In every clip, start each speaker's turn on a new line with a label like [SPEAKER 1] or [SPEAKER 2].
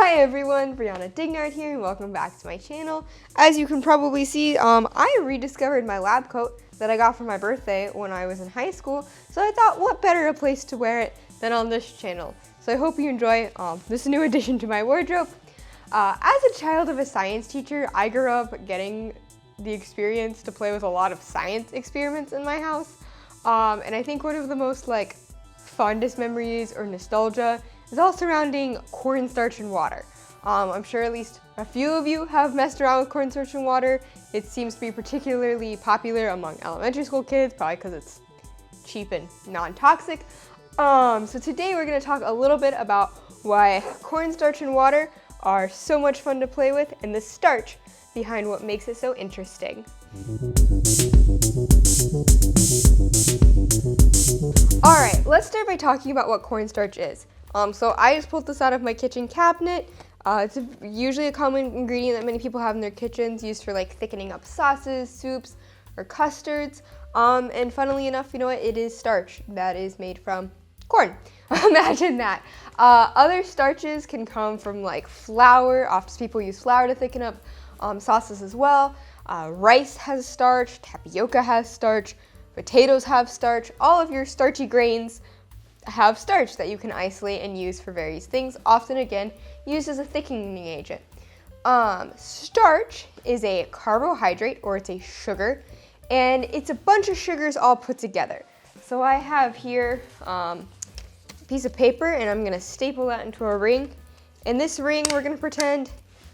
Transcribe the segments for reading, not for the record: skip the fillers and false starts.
[SPEAKER 1] Hi everyone, Brianna Dignard here and welcome back to my channel. As you can probably see, I rediscovered my lab coat that I got for my birthday when I was in high school. So I thought what better a place to wear it than on this channel. So I hope you enjoy this new addition to my wardrobe. As a child of a science teacher, I grew up getting the experience to play with a lot of science experiments in my house. And I think one of the most fondest memories or nostalgia is all surrounding cornstarch and water. I'm sure at least a few of you have messed around with cornstarch and water. It seems to be particularly popular among elementary school kids, probably because it's cheap and non-toxic. So today we're going to talk a little bit about why cornstarch and water are so much fun to play with and the starch behind what makes it so interesting. Alright, let's start by talking about what cornstarch is. So I just pulled this out of my kitchen cabinet. It's usually a common ingredient that many people have in their kitchens, used for thickening up sauces, soups, or custards. And funnily enough, you know what? It is starch that is made from corn. Imagine that. Other starches can come from flour. Often people use flour to thicken up sauces as well. Rice has starch, tapioca has starch, potatoes have starch. All of your starchy grains have starch that you can isolate and use for various things, often again used as a thickening agent. Starch is a carbohydrate, or it's a sugar, and it's a bunch of sugars all put together. So I have here a piece of paper, and I'm going to staple that into a ring. And this ring, we're going to pretend,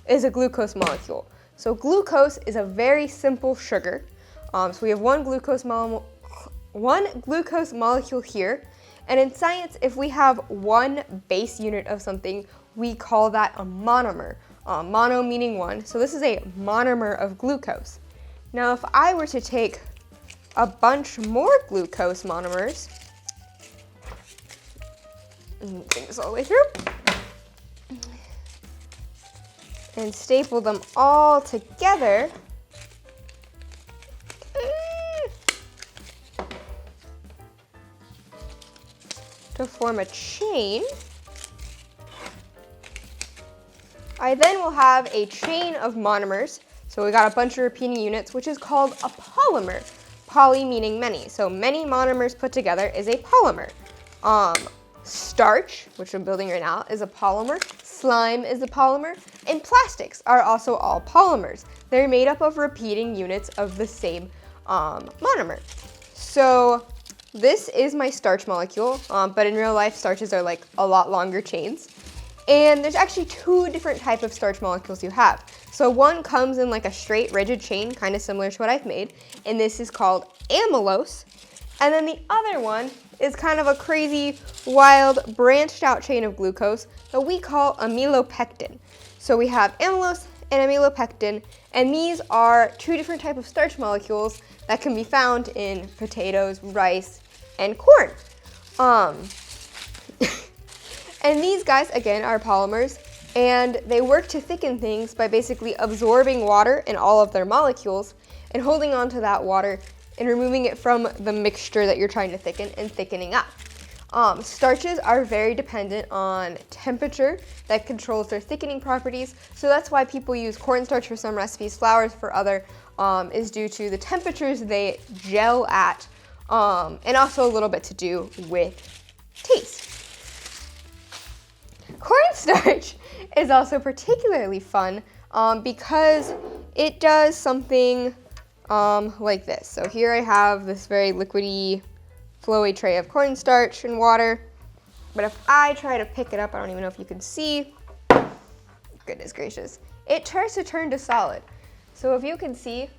[SPEAKER 1] is a glucose molecule. So glucose is a very simple sugar. So we have one glucose molecule here. And in science, if we have one base unit of something, we call that a monomer. Mono meaning one. So this is a monomer of glucose. Now, if I were to take a bunch more glucose monomers, and bring this all the way through, and staple them all together, to form a chain, I then will have a chain of monomers. So we got a bunch of repeating units, which is called a polymer. Poly meaning many. So many monomers put together is a polymer. Starch, which I'm building right now, is a polymer. Slime is a polymer. And plastics are also all polymers. They're made up of repeating units of the same monomer. So this is my starch molecule, but in real life, starches are a lot longer chains. And there's actually two different types of starch molecules you have. So one comes in a straight, rigid chain, kind of similar to what I've made, and this is called amylose. And then the other one is kind of a crazy, wild, branched out chain of glucose that we call amylopectin. So we have amylose and amylopectin, and these are two different types of starch molecules that can be found in potatoes, rice, and corn. And these guys, again, are polymers, and they work to thicken things by basically absorbing water in all of their molecules and holding on to that water and removing it from the mixture that you're trying to thicken and thickening up. Starches are very dependent on temperature that controls their thickening properties, so that's why people use cornstarch for some recipes, flours for other, is due to the temperatures they gel at, and also a little bit to do with taste. Cornstarch is also particularly fun because it does something like this. So here I have this very liquidy, flowy tray of cornstarch and water, but if I try to pick it up, I don't even know if you can see, goodness gracious, it starts to turn to solid. So if you can see,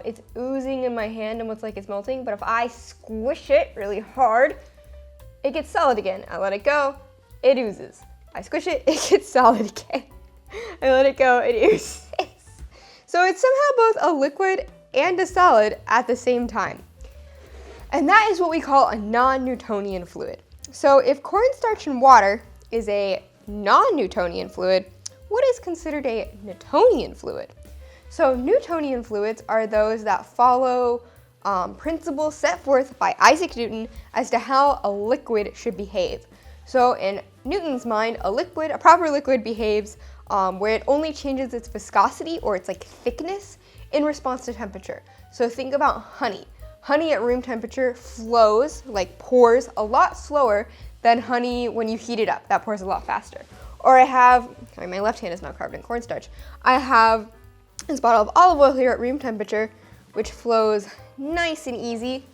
[SPEAKER 1] it's oozing in my hand and looks like it's melting, but if I squish it really hard, it gets solid again. I let it go, it oozes. I squish it, it gets solid again. I let it go, it oozes. So it's somehow both a liquid and a solid at the same time. And that is what we call a non-Newtonian fluid. So if cornstarch and water is a non-Newtonian fluid, what is considered a Newtonian fluid? So Newtonian fluids are those that follow principles set forth by Isaac Newton as to how a liquid should behave. So in Newton's mind, a proper liquid behaves where it only changes its viscosity or its like thickness in response to temperature. So think about honey. Honey at room temperature flows, like pours a lot slower than honey when you heat it up. That pours a lot faster. Or sorry, my left hand is now covered in cornstarch. I have this bottle of olive oil here at room temperature, which flows nice and easy.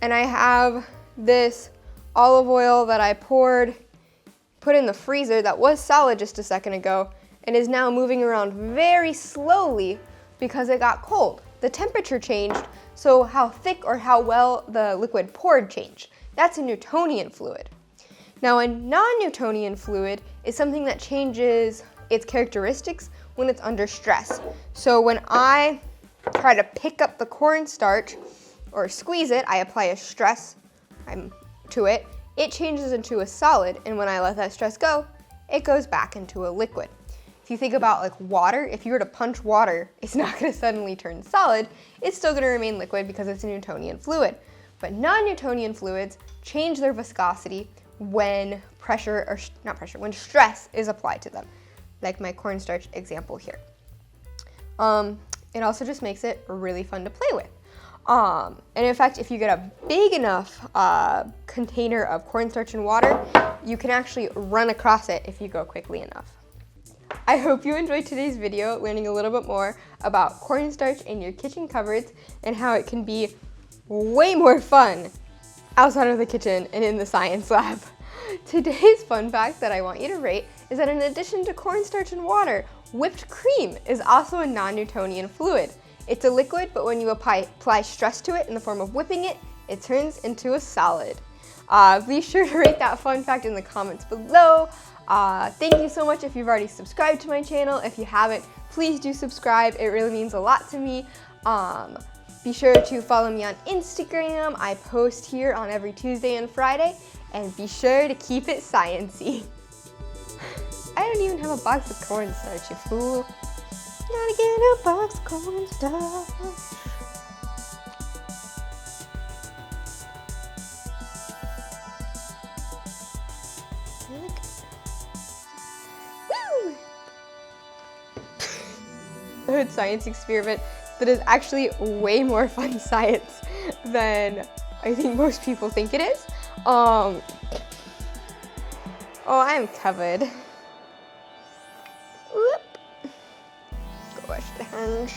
[SPEAKER 1] And I have this olive oil that I put in the freezer that was solid just a second ago and is now moving around very slowly because it got cold. The temperature changed, so how thick or how well the liquid poured changed. That's a Newtonian fluid. Now, a non-Newtonian fluid is something that changes its characteristics when it's under stress. So when I try to pick up the cornstarch or squeeze it, I apply a stress to it, it changes into a solid, and when I let that stress go, it goes back into a liquid. If you think about like water, if you were to punch water, it's not going to suddenly turn solid, it's still going to remain liquid because it's a Newtonian fluid. But non-Newtonian fluids change their viscosity when when stress is applied to them, like my cornstarch example here. It also just makes it really fun to play with. And in fact, if you get a big enough container of cornstarch and water, you can actually run across it if you go quickly enough. I hope you enjoyed today's video, learning a little bit more about cornstarch in your kitchen cupboards and how it can be way more fun outside of the kitchen and in the science lab. Today's fun fact that I want you to rate is that in addition to cornstarch and water, whipped cream is also a non-Newtonian fluid. It's a liquid, but when you apply stress to it in the form of whipping it, it turns into a solid. Be sure to rate that fun fact in the comments below. Thank you so much if you've already subscribed to my channel. If you haven't, please do subscribe. It really means a lot to me. Be sure to follow me on Instagram. I post here on every Tuesday and Friday. And be sure to keep it science-y. I don't even have a box of cornstarch, you fool. Gotta get a box of cornstarch. Woo! A science experiment that is actually way more fun science than I think most people think it is. Oh, I'm covered. Whoop. Go wash the hands.